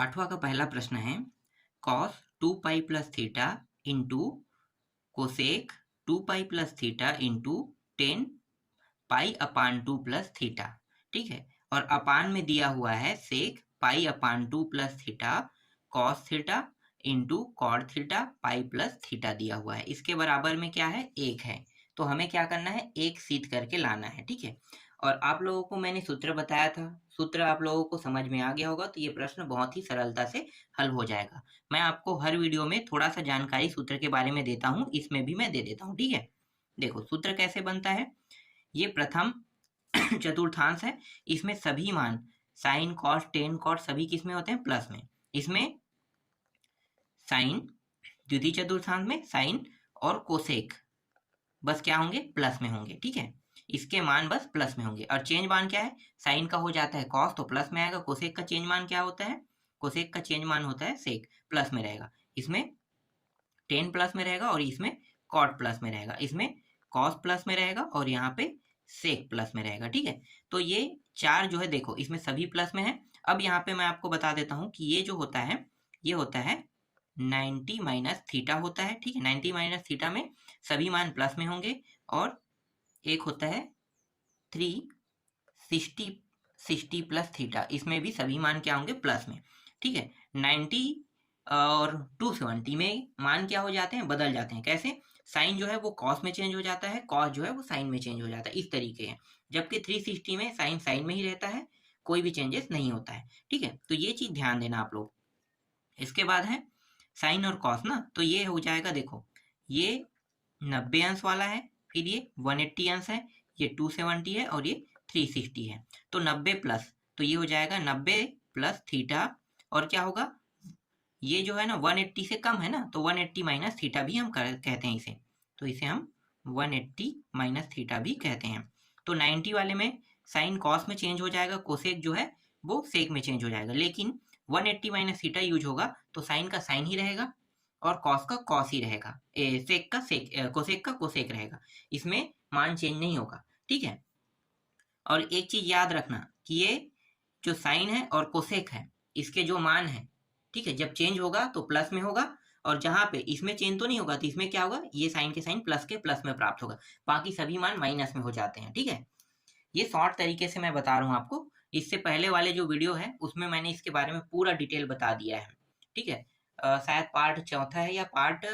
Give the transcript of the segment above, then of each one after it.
8वां का पहला प्रश्न है cos 2 pi plus theta into cosec 2 pi plus theta into 10 pi upon 2 plus theta. ठीक है, और अपान में दिया हुआ है sec pi upon 2 plus theta cos theta into cot theta pi plus theta दिया हुआ है। इसके बराबर में क्या है, एक है। तो हमें क्या करना है, एक सिद्ध करके लाना है। ठीक है, और आप लोगों को मैंने सूत्र बताया था, सूत्र आप लोगों को समझ में आ गया होगा, तो ये प्रश्न बहुत ही सरलता से हल हो जाएगा। मैं आपको हर वीडियो में थोड़ा सा जानकारी सूत्र के बारे में देता हूँ, इसमें भी मैं दे देता हूँ। ठीक है, देखो सूत्र कैसे बनता है। ये प्रथम चतुर्थांश है, इसमें सभी मान साइन कॉस टेन कॉट सभी किसमें होते हैं, प्लस में। इसमें साइन द्वितीय चतुर्थांश में साइन और कोसेक बस क्या होंगे, प्लस में होंगे। ठीक है, इसके मान बस प्लस में होंगे। और चेंज मान क्या है, साइन का हो जाता है कॉस तो प्लस में आएगा। कोसेक का चेंज मान क्या होता है, कोसेक का चेंज मान होता है सेक, प्लस में रहेगा। इसमें टेन प्लस में रहेगा और इसमें कॉट प्लस में रहेगा। इसमें कॉस प्लस में रहेगा और यहाँ पे सेक प्लस में रहेगा। ठीक है, तो ये चार जो है देखो इसमें सभी प्लस में है। अब यहाँ पे मैं आपको बता देता हूँ कि ये जो होता है, ये होता है 90 माइनस थीटा होता है। ठीक है, 90 माइनस थीटा में सभी मान प्लस में होंगे। और एक होता है 360 प्लस थीटा, इसमें भी सभी मान क्या होंगे, प्लस में। ठीक है, 90 और 270 में मान क्या हो जाते हैं, बदल जाते हैं। कैसे, साइन जो है वो कॉस में चेंज हो जाता है, कॉस जो है वो साइन में चेंज हो जाता है, इस तरीके है। जबकि 360 में साइन साइन में ही रहता है, कोई भी चेंजेस नहीं होता है। ठीक है, तो ये चीज ध्यान देना आप लोग। इसके बाद है साइन और कॉस ना, तो ये हो जाएगा, देखो ये 90 अंश वाला है, फिर ये 180 अंश है, ये 270 है और ये 360 है। तो 90 प्लस, तो ये हो जाएगा 90 प्लस थीटा, और क्या होगा, ये जो है ना 180 से कम है ना, तो 180 माइनस थीटा भी हम कहते हैं इसे। तो इसे हम 180 माइनस थीटा भी कहते हैं। तो 90 वाले में साइन कॉस में चेंज हो जाएगा, कोसेक जो है वो सेक में चेंज हो जाएगा। लेकिन 180 माइनस थीटा यूज होगा तो साइन का साइन ही रहेगा और कॉस का कॉस ही रहेगा, सेक का सेक, कोसेक का कोसेक रहेगा। इसमें मान चेंज नहीं होगा। ठीक है, और एक चीज याद रखना कि ये जो साइन है और कोसेक है, इसके जो मान है, ठीक है, जब चेंज होगा तो प्लस में होगा, और जहां पे इसमें चेंज तो नहीं होगा तो इसमें क्या होगा, ये साइन के साइन प्लस के प्लस में प्राप्त होगा, बाकी सभी मान माइनस में हो जाते हैं। ठीक है, ये शॉर्ट तरीके से मैं बता रहा हूँ आपको। इससे पहले वाले जो वीडियो है उसमें मैंने इसके बारे में पूरा डिटेल बता दिया है। ठीक है, शायद पार्ट चौथा है या पार्ट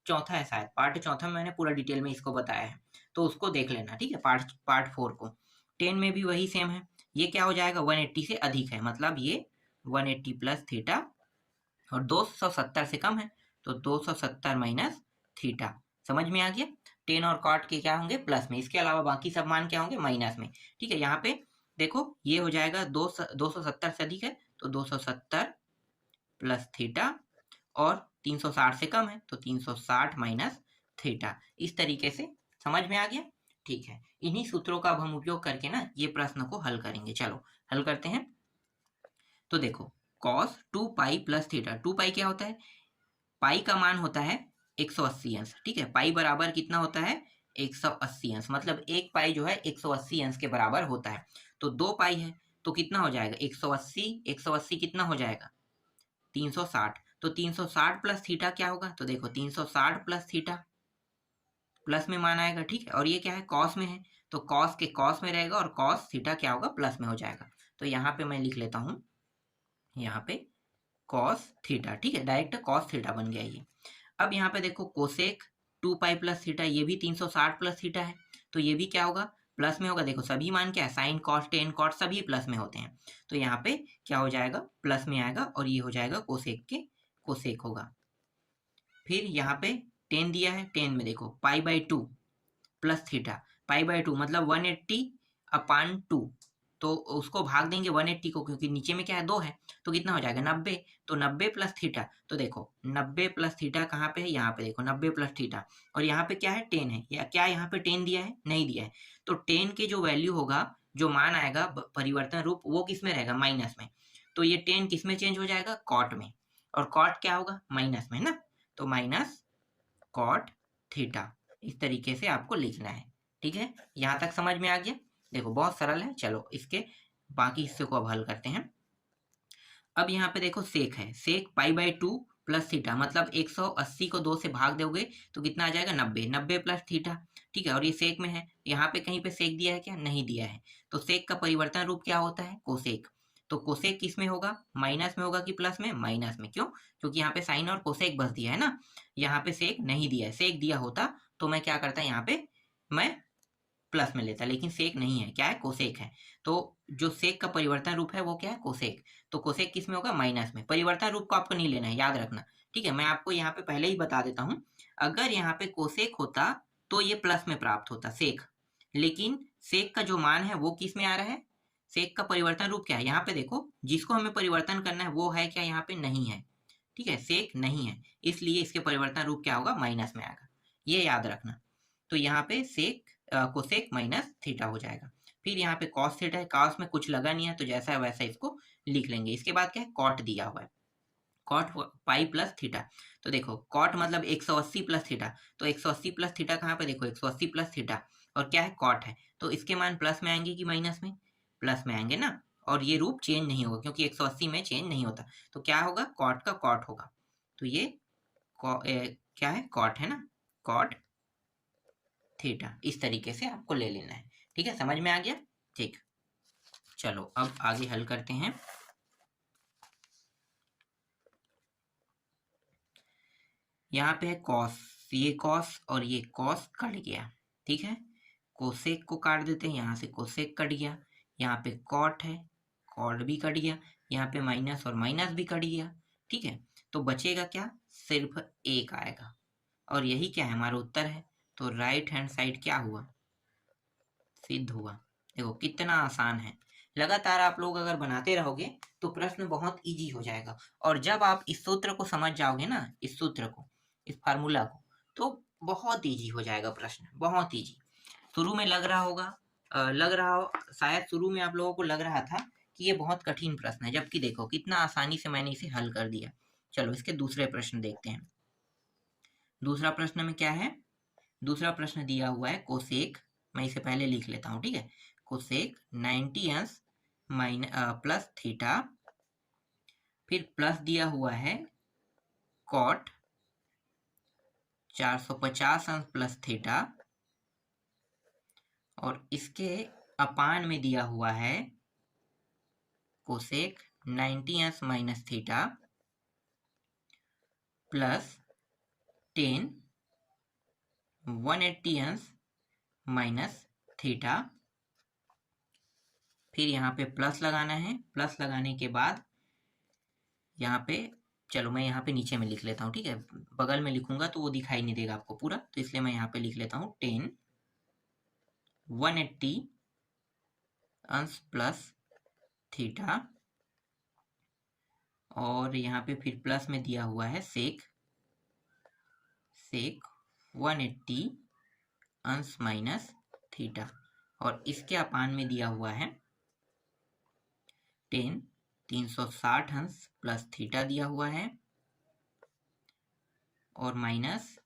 चौथा है, शायद पार्ट चौथा में मैंने पूरा डिटेल में इसको बताया है, तो उसको देख लेना। ठीक है, पार्ट 4 को। 10 में भी वही सेम है। ये क्या हो जाएगा, 180 से अधिक है, मतलब ये 180 प्लस थीटा, और 270 से कम है तो 270 माइनस थीटा। समझ में आ गया, 10 और कॉट के क्या होंगे, प्लस में। इसके अलावा बाकी सब मान क्या होंगे, माइनस में। ठीक है, यहाँ पे देखो ये हो जाएगा 270 से अधिक है तो 270 प्लस थीटा, और 360 से कम है तो 360 माइनस थीटा। इस तरीके से समझ में आ गया। ठीक है, इन्हीं सूत्रों का अब हम उपयोग करके ना ये प्रश्न को हल करेंगे। चलो हल करते हैं। तो देखो cos 2 पाई प्लस थीटा, 2 पाई क्या होता है, पाई का मान होता है 180 अंश। ठीक है, पाई बराबर कितना होता है, 180 अंश, मतलब एक पाई जो है 180 अंश के बराबर होता है। तो 2 पाई है तो कितना हो जाएगा, 180, 180 कितना हो जाएगा, 360। तो 360 प्लस थीटा क्या होगा, तो देखो 360 प्लस थीटा, प्लस में मान आएगा। ठीक है, और ये क्या है, कॉस में है, तो कॉस के कॉस में रहेगा और कॉस थीटा क्या होगा, प्लस में हो जाएगा। तो यहाँ पे मैं लिख लेता हूँ, यहाँ पे कॉस थीटा। ठीक है, डायरेक्ट कॉस थीटा बन गया ये। अब यहाँ पे देखो कोसेक 2 पाई प्लस थीटा, ये भी 360 प्लस थीटा है, तो ये भी क्या होगा, प्लस में होगा। देखो सभी मान क्या है, साइन कॉस टेन कॉट सभी प्लस में होते हैं, तो यहाँ पे क्या हो जाएगा, प्लस में आएगा, और ये हो जाएगा कोसेक के कोसेक होगा। फिर यहाँ पे 10 दिया है, 10 में देखो pi by 2 plus theta, pi by 2 मतलब 180 अपान 2, तो उसको भाग देंगे 180 को, क्योंकि नीचे में क्या है, 2 है, तो कितना हो जाएगा 90। तो 90 प्लस थीटा, तो देखो 90 प्लस थीटा कहाँ पे है, यहाँ पे देखो 90 प्लस थीटा, और यहाँ पे क्या है 10 है, या क्या यहाँ पे 10 दिया है, नहीं दिया है। तो 10 के जो वैल्यू होगा, जो मान आएगा परिवर्तन रूप, वो किस में रहेगा, माइनस में। तो ये 10 किस में चेंज हो जाएगा, कॉट में, और कॉट क्या होगा, माइनस में ना, तो माइनस कॉट थीटा। इस तरीके से आपको लिखना है। ठीक है, यहाँ तक समझ में आ गया। देखो बहुत सरल है। चलो इसके बाकी हिस्से को अब हल करते हैं। अब यहाँ पे देखो सेक है, sec pi by 2 plus theta, मतलब 180 को 2 से भाग दोगे तो कितना आ जाएगा 90, 90 प्लस थीटा। ठीक है, और ये सेक में है, यहाँ पे कहीं पे सेक दिया है क्या? नहीं दिया है। तो सेक का परिवर्तन रूप क्या होता है? कोसेक। तो कोसेक किस में होगा? माइनस में होगा कि प्लस में? माइनस में। क्यों? क्योंकि यहाँ पे साइन और कोसेक बस दिया है ना, यहाँ पे सेक नहीं दिया है। सेक दिया होता तो मैं क्या करता, यहाँ पे मैं प्लस में लेता, लेकिन सेक नहीं है, क्या है? कोसेक है। तो जो सेक का परिवर्तन रूप है वो क्या है? कोसेक। तो कोसेक किस में होगा? माइनस में। परिवर्तन रूप को आपको नहीं लेना है, याद रखना। ठीक है, मैं आपको यहाँ पे पहले ही बता देता हूँ, अगर यहाँ पे कोसेक होता तो ये प्लस में प्राप्त होता सेक, लेकिन सेक का जो मान है वो किस में आ रहा है? सेक का परिवर्तन रूप क्या है? यहाँ पे देखो, जिसको हमें परिवर्तन करना है वो है क्या? यहाँ पे नहीं है। ठीक है, सेक नहीं है, इसलिए इसके परिवर्तन रूप क्या होगा? माइनस में आएगा, ये याद रखना। तो यहाँ पे सेक कोसेक माइनस थीटा हो जाएगा। फिर यहाँ पे कॉस थीटा है, कॉस में कुछ लगा नहीं है तो जैसा है वैसा इसको लिख लेंगे। इसके बाद क्या है? कॉट दिया हुआ है, कॉट पाई प्लस थीटा। तो देखो कॉट मतलब 180 प्लस थीटा, तो 180 प्लस थीटा कहाँ पे? देखो 180 प्लस थीटा, और क्या है? कॉट है, तो इसके मान प्लस में आएंगे कि माइनस में? प्लस में आएंगे ना, और ये रूप चेंज नहीं होगा क्योंकि 180 में चेंज नहीं होता। तो क्या होगा? कॉट का कॉट होगा। तो ये क्या है? कॉट है ना, कॉट थीटा। इस तरीके से आपको ले लेना है। ठीक है, समझ में आ गया? ठीक, चलो अब आगे हल करते हैं। यहाँ पे है कॉस, ये कॉस और ये कॉस कट गया। ठीक है, कोसेक को काट देते हैं, यहाँ से कोसेक कट गया, यहाँ पे कॉट है, कॉट भी कट गया, यहाँ पे माइनस और माइनस भी कट गया। ठीक है, तो बचेगा क्या? सिर्फ एक आएगा, और यही क्या है? हमारा उत्तर है। तो राइट हैंड साइड क्या हुआ? सिद्ध हुआ। देखो कितना आसान है, लगातार आप लोग अगर बनाते रहोगे तो प्रश्न बहुत इजी हो जाएगा। और जब आप इस सूत्र को समझ जाओगे ना, इस सूत्र को, इस फार्मूला को, तो बहुत इजी हो जाएगा प्रश्न, बहुत इजी। शुरू में लग रहा होगा, लग रहा हो शायद, शुरू में आप लोगों को लग रहा था कि ये बहुत कठिन प्रश्न है, जबकि देखो कितना आसानी से मैंने इसे हल कर दिया। चलो इसके दूसरे प्रश्न देखते हैं। दूसरा प्रश्न में क्या है? दूसरा प्रश्न दिया हुआ है कोसेक, मैं इसे पहले लिख लेता हूँ। ठीक है, कोसेक 90 अंश प्लस थीटा, फिर प्लस दिया हुआ है कॉट 450 अंश प्लस थीटा, और इसके अपान में दिया हुआ है कोसेक 90 अंश माइनस थीटा प्लस 10 180 अंश माइनस थीटा। फिर यहाँ पे प्लस लगाना है, प्लस लगाने के बाद यहाँ पे, चलो मैं यहाँ पे नीचे में लिख लेता हूँ। ठीक है, बगल में लिखूंगा तो वो दिखाई नहीं देगा आपको पूरा, तो इसलिए मैं यहाँ पे लिख लेता हूँ 10 180 अंश प्लस थीटा, और यहाँ पे फिर प्लस में दिया हुआ है सेक 180 अंश माइनस थीटा, और इसके अपान में दिया हुआ है 10 360 अंश प्लस थीटा दिया हुआ है, और माइनस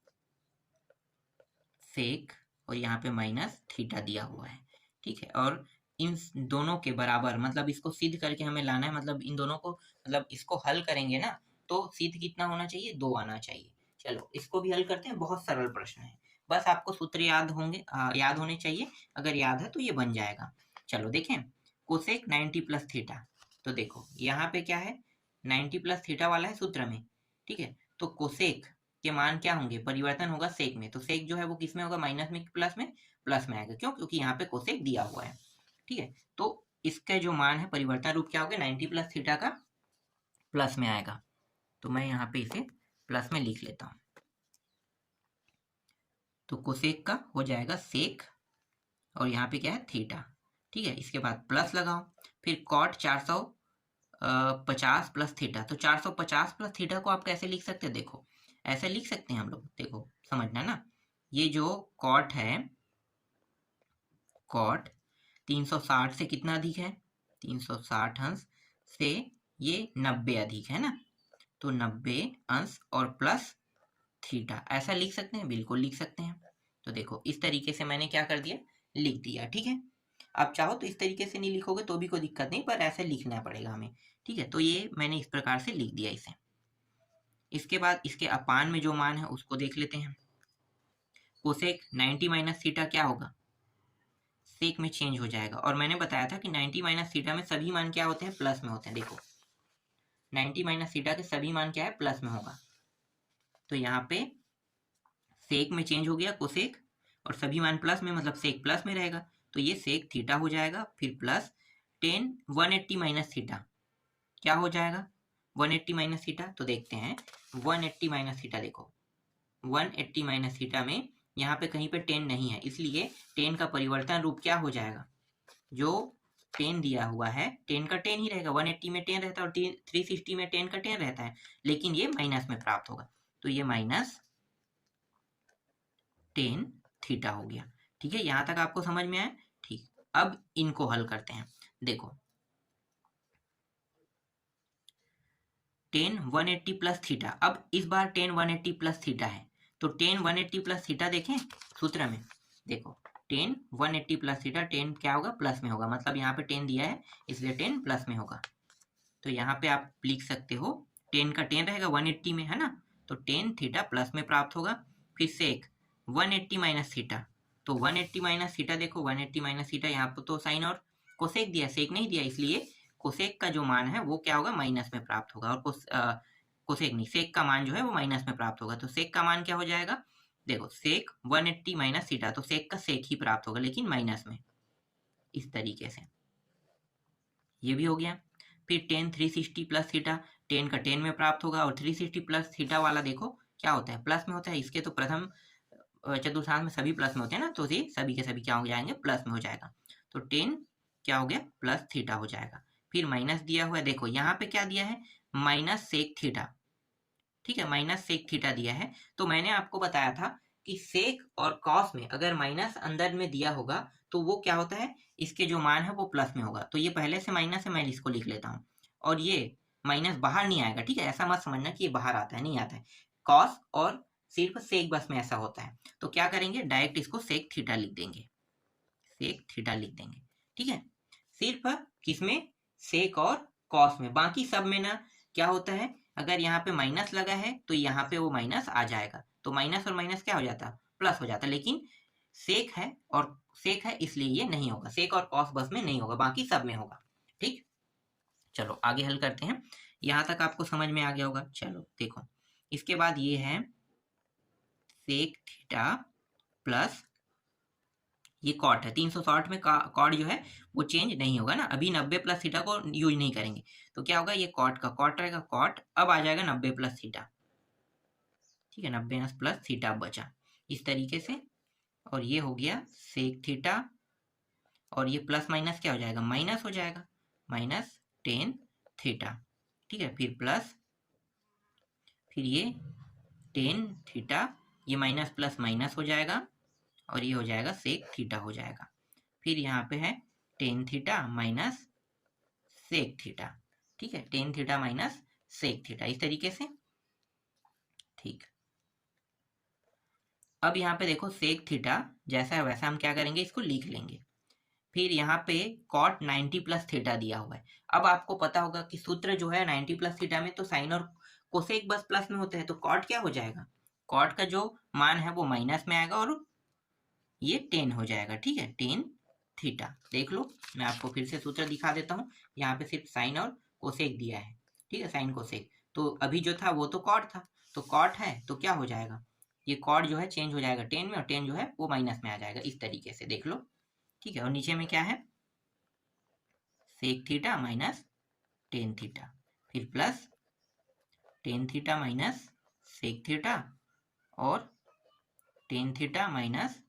सेक, और यहाँ पे माइनस थीटा दिया हुआ है। ठीक है, और इन दोनों के बराबर, मतलब इसको सिद्ध करके हमें लाना है, मतलब इन दोनों को, मतलब इसको हल करेंगे ना तो सिद्ध कितना होना चाहिए? 2 आना चाहिए। चलो इसको भी हल करते हैं, बहुत सरल प्रश्न है, बस आपको सूत्र याद होंगे, याद होने चाहिए, अगर याद है तो ये बन जाएगा। चलो देखें, कोसेक 90 प्लस थीटा, तो देखो यहाँ पे क्या है? 90 प्लस थीटा वाला है सूत्र में। ठीक है, तो कोसेक के मान क्या होंगे? परिवर्तन होगा सेक में, तो सेक जो है वो किस में होगा? माइनस में, प्लस में? प्लस में आएगा। क्यों? क्योंकि यहाँ पे कोसेक दिया हुआ है। ठीक है, तो इसका जो मान है परिवर्तन रूप क्या होगा? 90 प्लस थीटा का प्लस में आएगा, तो मैं यहाँ पे इसे प्लस में लिख लेता हूँ। तो कोसेक का हो जाएगा सेक, और यहाँ पे क्या है? थीटा। ठीक है, इसके बाद प्लस लगाओ, फिर कॉट 450 प्लस थीटा, तो 450 प्लस थीटा को आप कैसे लिख सकते हैं? देखो ऐसे लिख सकते हैं हम लोग, देखो समझना ना, ये जो कॉट है, कॉट 360 से कितना अधिक है? 360 अंश से ये 90 अधिक है ना, तो 90 अंश और प्लस थीटा, ऐसा लिख सकते हैं? बिल्कुल लिख सकते हैं। तो देखो इस तरीके से मैंने क्या कर दिया? लिख दिया। ठीक है, आप चाहो तो इस तरीके से नहीं लिखोगे तो भी कोई दिक्कत नहीं, पर ऐसे लिखना पड़ेगा हमें। ठीक है, तो ये मैंने इस प्रकार से लिख दिया इसे। इसके बाद इसके अपान में जो मान है उसको देख लेते हैं। कोसेक 90 माइनस थीटा क्या होगा, सेक में चेंज हो जाएगा। और मैंने बताया था कि 90 माइनस थीटा में सभी मान क्या होते हैं, प्लस में होते हैं। देखो 90 माइनस थीटा के सभी मान क्या है, प्लस में होगा। तो यहाँ पे सेक में चेंज हो गया कोसेक, और सभी मान प्लस में, मतलब सेक प्लस में रहेगा, तो ये सेक थीटा हो जाएगा। फिर प्लस 180 माइनस थीटा क्या हो जाएगा, 180 माइनस थीटा। तो देखते हैं 180 माइनस थीटा, देखो 180 माइनस थीटा में यहाँ पे कहीं पे 10 नहीं है, इसलिए 10 का परिवर्तन रूप क्या हो जाएगा, जो 10 दिया हुआ है 10 का 10 ही रहेगा। 180 में 10 रहता है और 360 में 10 का 10 रहता है, लेकिन ये माइनस में प्राप्त होगा, तो ये माइनस 10 थीटा हो गया। ठीक है, यहाँ तक आपको समझ में आया। ठीक, अब इनको हल करते हैं। देखो 10 180 प्लस थीटा, अब इस बार 10 180 प्लस थीटा है, तो 10 180 प्लस थीटा देखें सूत्र में, देखो 10 180 प्लस थीटा, 10 क्या होगा, प्लस में होगा, मतलब यहाँ पे 10 दिया है इसलिए 10 प्लस में होगा। तो यहाँ पे आप लिख सकते हो 10 का 10 रहेगा 180 में, है ना, तो 10 थीटा प्लस में प्राप्त होगा। फिर सेक 180 माइनस थीटा, तो 180 माइनस थीटा, देखो 180 माइनस थीटा, यहाँ पर तो साइन और कोसेक दिया, सेक नहीं दिया, इसलिए कोसेक का जो मान है वो क्या होगा, माइनस में प्राप्त होगा। और कोसेक नहीं, सेक का मान जो है वो माइनस में प्राप्त होगा। तो सेक का मान क्या हो जाएगा, देखो सेक 180 माइनस थीटा, तो सेक का सेक ही प्राप्त होगा लेकिन माइनस में, इस तरीके से ये भी हो गया। फिर 10 360 प्लस थीटा, 10 का 10 में प्राप्त होगा, और 360 प्लस थीटा वाला देखो क्या होता है, प्लस में होता है। इसके तो प्रथम चतुर्थांश में सभी प्लस में होते हैं ना, तो ये सभी के सभी क्या हो जाएंगे, प्लस में हो जाएगा। तो 10 क्या हो गया, प्लस थीटा हो जाएगा। फिर माइनस दिया हुआ है, देखो यहाँ पे क्या दिया है, माइनस सेक थीटा। ठीक है, माइनस सेक थीटा दिया है। तो मैंने आपको बताया था कि सेक और कॉस में अगर माइनस अंदर में दिया होगा तो वो क्या होता है, इसके जो मान है वो प्लस में होगा। तो ये पहले से माइनस है, मैं इसको लिख लेता हूँ, और ये माइनस बाहर नहीं आएगा। ठीक है, ऐसा मत समझना कि ये बाहर आता है, नहीं आता है। कॉस और सिर्फ सेक बस में ऐसा होता है। तो क्या करेंगे, डायरेक्ट इसको सेक थीटा लिख देंगे, सेक थीटा लिख देंगे। ठीक है, सिर्फ किसमें, सेक और कॉस में, बाकी सब में ना क्या होता है, अगर यहाँ पे माइनस लगा है तो यहाँ पे वो माइनस आ जाएगा, तो माइनस और माइनस क्या हो जाता है, प्लस हो जाता है। लेकिन सेक है और सेक है इसलिए ये नहीं होगा, सेक और कॉस बस में नहीं होगा, बाकी सब में होगा। ठीक, चलो आगे हल करते हैं। यहाँ तक आपको समझ में आ गया होगा। चलो देखो, इसके बाद ये है सेक थीटा प्लस ये कॉट है, 360 में कॉट जो है वो चेंज नहीं होगा ना, अभी 90 प्लस थीटा को यूज नहीं करेंगे, तो क्या होगा, ये कॉट का कॉट रहेगा, कॉट अब आ जाएगा 90 प्लस थीटा। ठीक है, 90 प्लस थीटा बचा इस तरीके से, और ये हो गया सेक थीटा, और ये प्लस माइनस क्या हो जाएगा, माइनस हो जाएगा, माइनस 10 थीटा। ठीक है, फिर प्लस, फिर ये 10 थीटा, ये माइनस प्लस माइनस हो जाएगा, और ये हो जाएगा सेक थीटा हो जाएगा। फिर यहाँ पे है 10 थीटा माइनस सेक थीटा। ठीक है, 10 थीटा माइनस सेक थीटा, इस तरीके से। ठीक, अब यहाँ पे देखो सेक थीटा जैसा है वैसा हम क्या करेंगे, इसको लिख लेंगे। फिर यहाँ पे कॉट 90 प्लस थीटा दिया हुआ है। अब आपको पता होगा कि सूत्र जो है 90 प्लस थीटा में तो साइन और कोसेक बस प्लस में होता है, तो कॉट क्या हो जाएगा, कॉट का जो मान है वो माइनस में आएगा, और ये 10 हो जाएगा। ठीक है, 10 थीटा, देख लो मैं आपको फिर से सूत्र दिखा देता हूँ। यहाँ पे सिर्फ साइन और कोसेक दिया है। ठीक है, साइन कोसेक, तो अभी जो था वो तो कॉट था, तो कॉट है तो क्या हो जाएगा, ये कॉट जो है चेंज हो जाएगा 10 में, और 10 जो है वो माइनस में आ जाएगा, इस तरीके से देख लो। ठीक है, और नीचे में क्या है, सेक थीटा माइनस 10 थीटा, फिर plus 10 theta minus sec theta, और 10 थीटा माइनस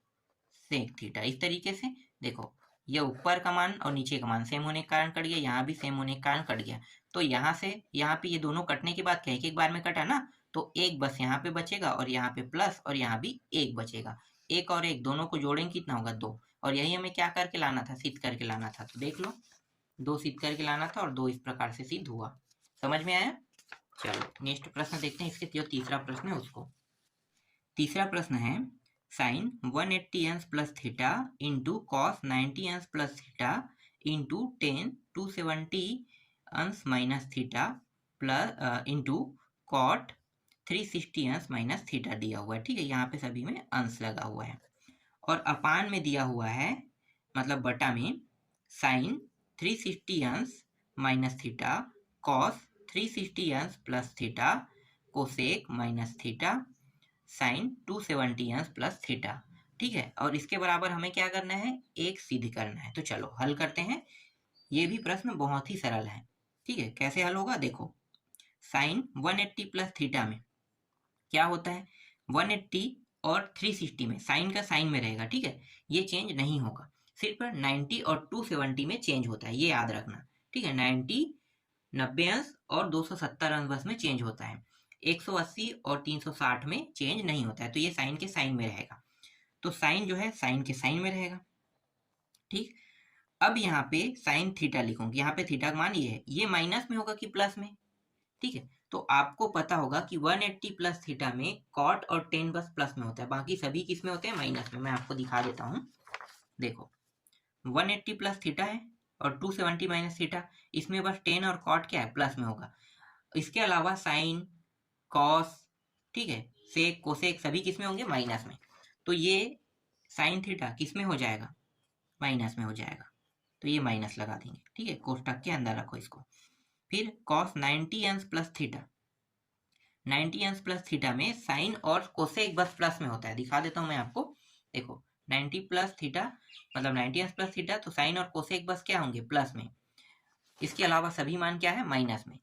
सेक थीटा, इस तरीके से। देखो ये ऊपर का मान और नीचे का मान सेम होने के कारण कट गया, यहाँ भी सेम होने के कारण कट गया। तो यहाँ से यहाँ पे ये दोनों कटने के बाद क्या एक बार में कटा ना, तो एक बस यहाँ पे बचेगा, और यहाँ पे प्लस, और यहाँ भी एक बचेगा। एक और एक दोनों को जोड़ेंगे कितना होगा, 2, और यही हमें क्या करके लाना था, सिद्ध करके लाना था। तो देख लो 2 सिद्ध करके लाना था, और 2 इस प्रकार से सिद्ध हुआ। समझ में आया। चलो नेक्स्ट प्रश्न देखते हैं, इसके जो तीसरा प्रश्न है उसको। तीसरा प्रश्न है साइन 180 एंस प्लस थीटा इंटू कॉस 90 एंस प्लस थीटा इंटू 10 270 अंश minus theta plus into cot 360 अंश माइनस थीटा दिया हुआ है। ठीक है, यहाँ पे सभी में अंश लगा हुआ है और अपान में दिया हुआ है, मतलब बटा में साइन 360 अंश माइनस थीटा कॉस 360 अंश plus theta cosec minus theta sine 270 अंश प्लस थीटा। ठीक है, और इसके बराबर हमें क्या करना है, एक सिद्ध करना है। तो चलो हल करते हैं। ये भी प्रश्न बहुत ही सरल है। ठीक है, कैसे हल होगा देखो, साइन 180 प्लस थीटा में क्या होता है, 180 और 360 में साइन का साइन में रहेगा। ठीक है, ये चेंज नहीं होगा, सिर्फ 90 और 270 में चेंज होता है, ये याद रखना। ठीक है, 90 अंश और 270 अंश बस में चेंज होता है, 180 और 360 में चेंज नहीं होता है। तो ये साइन के साइन में रहेगा, तो साइन जो है साइन के साइन में रहेगा। ठीक, अब यहाँ पे साइन थीटा लिखूंगी, यहाँ पे थीटा का मान ये है, ये माइनस में होगा कि प्लस में। ठीक है, तो आपको पता होगा कि 180 प्लस थीटा में कॉट और टेन बस प्लस में होता है, बाकी सभी किस में होते हैं, माइनस में। मैं आपको दिखा देता हूँ, देखो 180 प्लस थीटा है और 270 माइनस थीटा, इसमें बस टेन और कॉट क्या है, प्लस में होगा। इसके अलावा साइन कॉस, ठीक है, सेक कोसेक सभी किस में होंगे, माइनस में। तो ये साइन थीटा किस में हो जाएगा, माइनस में हो जाएगा, तो ये माइनस लगा देंगे। ठीक है, कोष्टक के अंदर रखो इसको। फिर कॉस 90 अंश प्लस थीटा, 90 अंश प्लस थीटा में साइन और कोसेक बस प्लस में होता है, दिखा देता हूं मैं आपको। देखो 90 प्लस थीटा मतलब 90 अंश प्लस थीटा, तो साइन और कोसेक बस क्या होंगे, प्लस में। इसके अलावा सभी मान क्या है, माइनस में।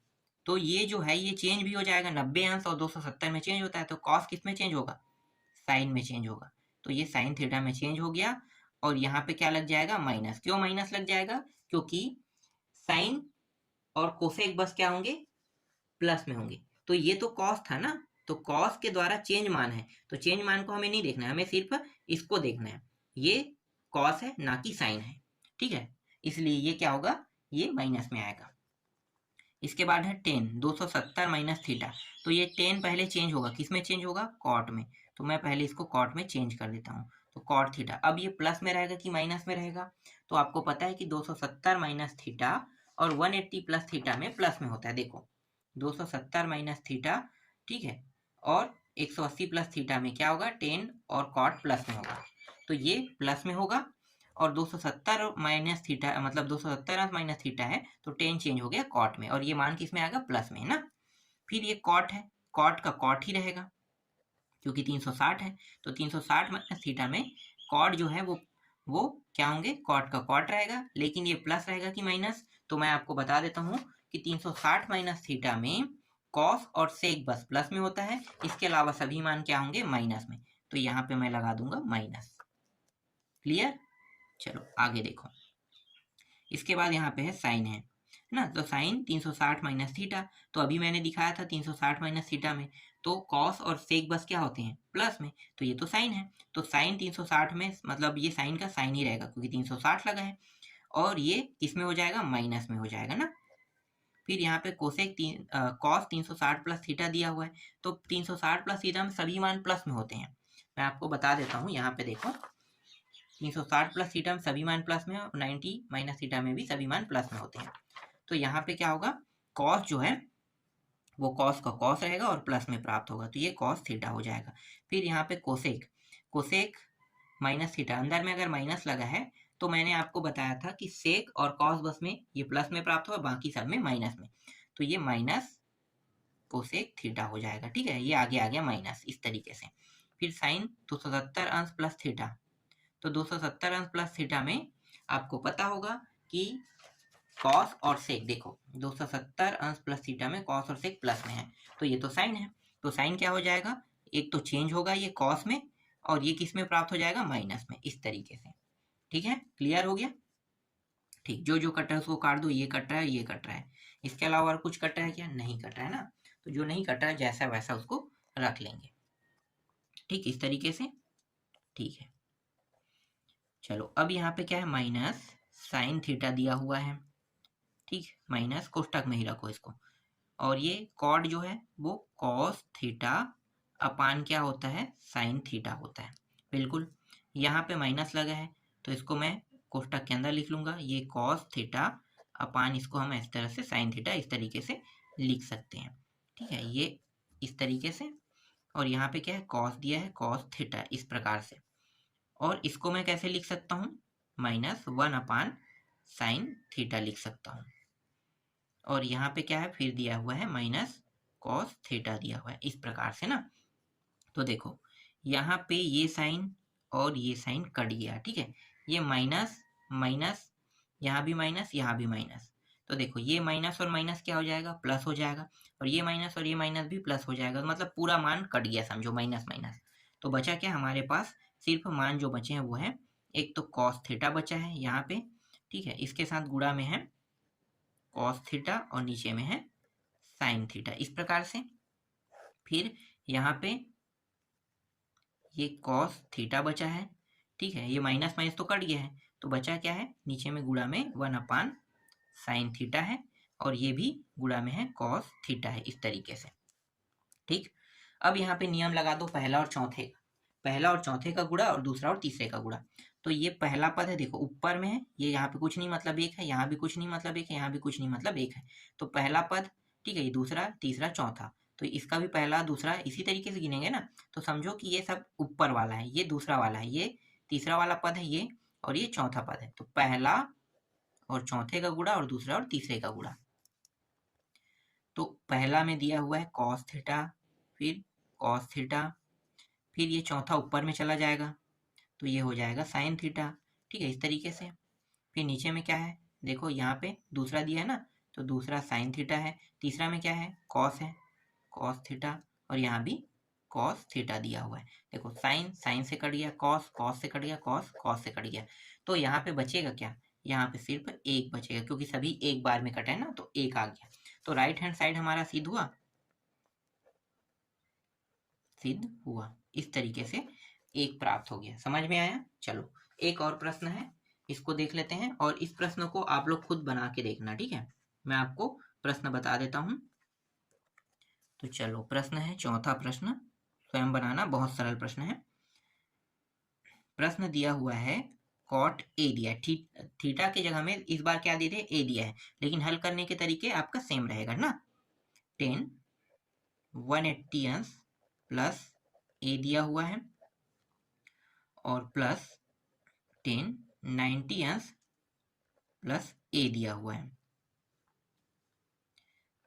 तो ये जो है ये चेंज भी हो जाएगा, 90 अंश और 270 में चेंज होता है, तो कॉस किस में चेंज होगा, साइन में चेंज होगा। तो ये साइन थीटा में चेंज हो गया और यहाँ पे क्या लग जाएगा, माइनस। क्यों माइनस लग जाएगा, क्योंकि साइन और कोसेक बस क्या होंगे, प्लस में होंगे। तो ये तो कॉस था ना, तो कॉस के द्वारा चेंज मान है, तो चेंज मान को हमें नहीं देखना है, हमें सिर्फ इसको देखना है। ये कॉस है ना कि साइन है। ठीक है, इसलिए ये क्या होगा, ये माइनस में आएगा। इसके बाद है टेन 270 माइनस थीटा, तो ये टेन पहले चेंज होगा, किस में चेंज होगा, कॉट में। तो मैं पहले इसको कॉट में चेंज कर देता हूँ, तो कॉट थीटा। अब ये प्लस में रहेगा कि माइनस में रहेगा, तो आपको पता है कि 270 माइनस थीटा और 180 प्लस थीटा में प्लस में होता है। देखो 270 माइनस थीटा, ठीक है, और 180 प्लस थीटा में क्या होगा, टेन और कॉट प्लस में होगा, तो ये प्लस में होगा। और 270 माइनस थीटा मतलब 270 अंश माइनस थीटा है, तो टेन चेंज हो गया कॉट में, और ये मान किस में आएगा, प्लस में, है ना। फिर ये कॉट है, कॉट का कॉट ही रहेगा क्योंकि 360 है, तो 360 माइनस थीटा में कॉट जो है वो क्या होंगे, कॉट का कॉट रहेगा, लेकिन ये प्लस रहेगा कि माइनस। तो मैं आपको बता देता हूँ कि 360 माइनस थीटा में कॉस और सेक बस प्लस में होता है, इसके अलावा सभी मान क्या होंगे, माइनस में। तो यहाँ पे मैं लगा दूंगा माइनस। क्लियर, चलो आगे देखो। इसके बाद यहाँ पे है साइन है ना, तो साइन 360 माइनस थीटा, तो अभी मैंने दिखाया था 360 माइनस थीटा में तो कॉस और सेक बस क्या होते हैं, प्लस में। तो ये तो साइन है, तो साइन 360 में मतलब ये साइन का साइन ही रहेगा क्योंकि 360 लगा है, और ये किसमें हो जाएगा, माइनस में हो जाएगा ना। फिर यहाँ पे कोसेक कॉस 360 प्लस थीटा दिया हुआ है, तो 360 प्लस थीटा में सभी मान प्लस में होते हैं। मैं आपको बता देता हूँ, यहाँ पे देखो 360 प्लस थीटा में सभी मान प्लस में और 90 माइनस थीटा में भी सभी मान प्लस में होते हैं। तो यहाँ पे क्या होगा, कॉस जो है वो कॉस का कॉस रहेगा और प्लस में प्राप्त होगा, तो ये कॉस थीटा हो जाएगा। फिर यहाँ पे कोसेक, कोसेक माइनस थीटा, अंदर में अगर माइनस लगा है तो मैंने आपको बताया था कि सेक और कॉस बस में ये प्लस में प्राप्त होगा, बाकी सब में माइनस में, तो ये माइनस कोसेक थीटा हो जाएगा। ठीक है, ये आगे आ गया माइनस इस तरीके से। फिर साइन 270 अंश प्लस थीटा, तो 270 अंश प्लस थीटा में आपको पता होगा कि कॉस और सेक, देखो 270 अंश प्लस थीटा में कॉस और सेक प्लस में है, तो ये तो साइन है, तो साइन क्या हो जाएगा, एक तो चेंज होगा ये कॉस में और ये किस में प्राप्त हो जाएगा, माइनस में, इस तरीके से। ठीक है, क्लियर हो गया। ठीक, जो जो कट रहा है उसको काट दो, ये कट रहा है, ये कट रहा है, इसके अलावा और कुछ कट रहा है क्या, नहीं कट रहा है ना, तो जो नहीं कट रहा है जैसा वैसा उसको रख लेंगे। ठीक, इस तरीके से। ठीक है, चलो अब यहाँ पे क्या है, माइनस साइन थीटा दिया हुआ है। ठीक, माइनस कोष्टक में ही रखो इसको, और ये कॉड जो है वो कॉस थीटा अपान क्या होता है, साइन थीटा होता है। बिल्कुल, यहाँ पे माइनस लगा है तो इसको मैं कोष्टक के अंदर लिख लूंगा, ये कॉस थीटा अपान इसको हम इस तरह से साइन थीटा इस तरीके से लिख सकते हैं। ठीक है, ये इस तरीके से, और यहाँ पे क्या है कॉस दिया है, कॉस थीटा इस प्रकार से। और इसको मैं कैसे लिख सकता हूँ, -1 अपान साइन थीटा लिख सकता हूँ। और यहाँ पे क्या है फिर दिया हुआ है माइनस कॉस थीटा दिया हुआ है इस प्रकार से ना। तो देखो यहाँ पे ये साइन और ये साइन कट गया, ठीक है, ये माइनस माइनस, यहाँ भी माइनस, यहाँ भी माइनस। तो देखो ये माइनस और माइनस क्या हो जाएगा, प्लस हो जाएगा, और ये माइनस और ये माइनस भी प्लस हो जाएगा। तो मतलब पूरा मान कट गया, समझो माइनस माइनस। तो बचा क्या हमारे पास, सिर्फ मान जो बचे हैं वो है, एक तो कॉस थीटा बचा है यहाँ पे, ठीक है, इसके साथ गुणा में है कॉस थीटा और नीचे में है साइन थीटा इस प्रकार से। फिर यहाँ पे ये कॉस थीटा बचा है, ठीक है, ये माइनस माइनस तो कट गया है, तो बचा क्या है, नीचे में गुणा में 1 अपान साइन थीटा है, और ये भी गुणा में है कॉस थीटा है इस तरीके से। ठीक, अब यहाँ पे नियम लगा दो पहला और चौथे का, पहला और चौथे का गुणा और दूसरा और तीसरे का गुणा। तो ये पहला पद है, देखो ऊपर में है, ये यहाँ पे कुछ नहीं मतलब एक है, यहाँ भी कुछ नहीं मतलब एक है, यहाँ भी कुछ नहीं मतलब एक है। तो पहला पद, ठीक है, ये दूसरा तीसरा चौथा, तो इसका भी पहला दूसरा इसी तरीके से गिनेंगे ना। तो समझो कि ये सब ऊपर वाला है, ये दूसरा वाला है, ये तीसरा वाला पद है ये, और ये चौथा पद है। तो पहला और चौथे का गुणा और दूसरा और तीसरे का गुणा। तो पहला में दिया हुआ है कॉस थीटा, फिर कॉस थीटा, फिर ये चौथा ऊपर में चला जाएगा, तो ये हो जाएगा साइन थीटा, ठीक है, इस तरीके से। फिर नीचे में क्या है, देखो यहाँ पे दूसरा दिया है ना, तो दूसरा साइन थीटा है, तीसरा में क्या है कॉस है, कॉस थीटा, और यहाँ भी कॉस थीटा दिया हुआ है। देखो साइन साइन से कट गया, कॉस कॉस से कट गया, कॉस कॉस से कट गया। तो यहाँ पे बचेगा क्या, यहाँ पे सिर्फ एक बचेगा, क्योंकि सभी एक बार में कटे ना, तो एक आ गया। तो राइट हैंड साइड हमारा सिद्ध हुआ, सिद्ध हुआ इस तरीके से एक प्राप्त हो गया। समझ में आया? चलो एक और प्रश्न है, इसको देख लेते हैं, और इस प्रश्न को आप लोग खुद बना के देखना, ठीक है, मैं आपको प्रश्न बता देता हूं। तो चलो प्रश्न है चौथा प्रश्न, स्वयं बनाना, बहुत सरल प्रश्न है। प्रश्न दिया हुआ है कॉट ए दिया है, थीटा की जगह में इस बार क्या दे दे, ए दिया है, लेकिन हल करने के तरीके आपका सेम रहेगा ना। 10 180 अंश प्लस ए दिया हुआ है, और प्लस 10 90 अंश प्लस ए दिया हुआ है,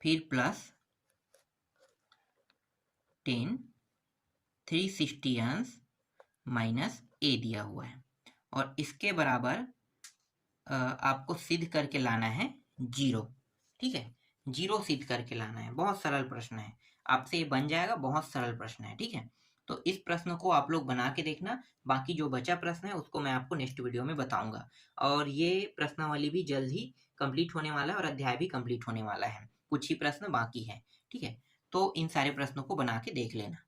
फिर प्लस 10 360 अंश माइनस ए दिया हुआ है, और इसके बराबर आपको सिद्ध करके लाना है 0, ठीक है, 0 सिद्ध करके लाना है। बहुत सरल प्रश्न है, आपसे ये बन जाएगा, बहुत सरल प्रश्न है, ठीक है। तो इस प्रश्न को आप लोग बना के देखना, बाकी जो बचा प्रश्न है उसको मैं आपको नेक्स्ट वीडियो में बताऊंगा। और ये प्रश्नावली भी जल्द ही कंप्लीट होने वाला है, और अध्याय भी कंप्लीट होने वाला है, कुछ ही प्रश्न बाकी है, ठीक है। तो इन सारे प्रश्नों को बना के देख लेना।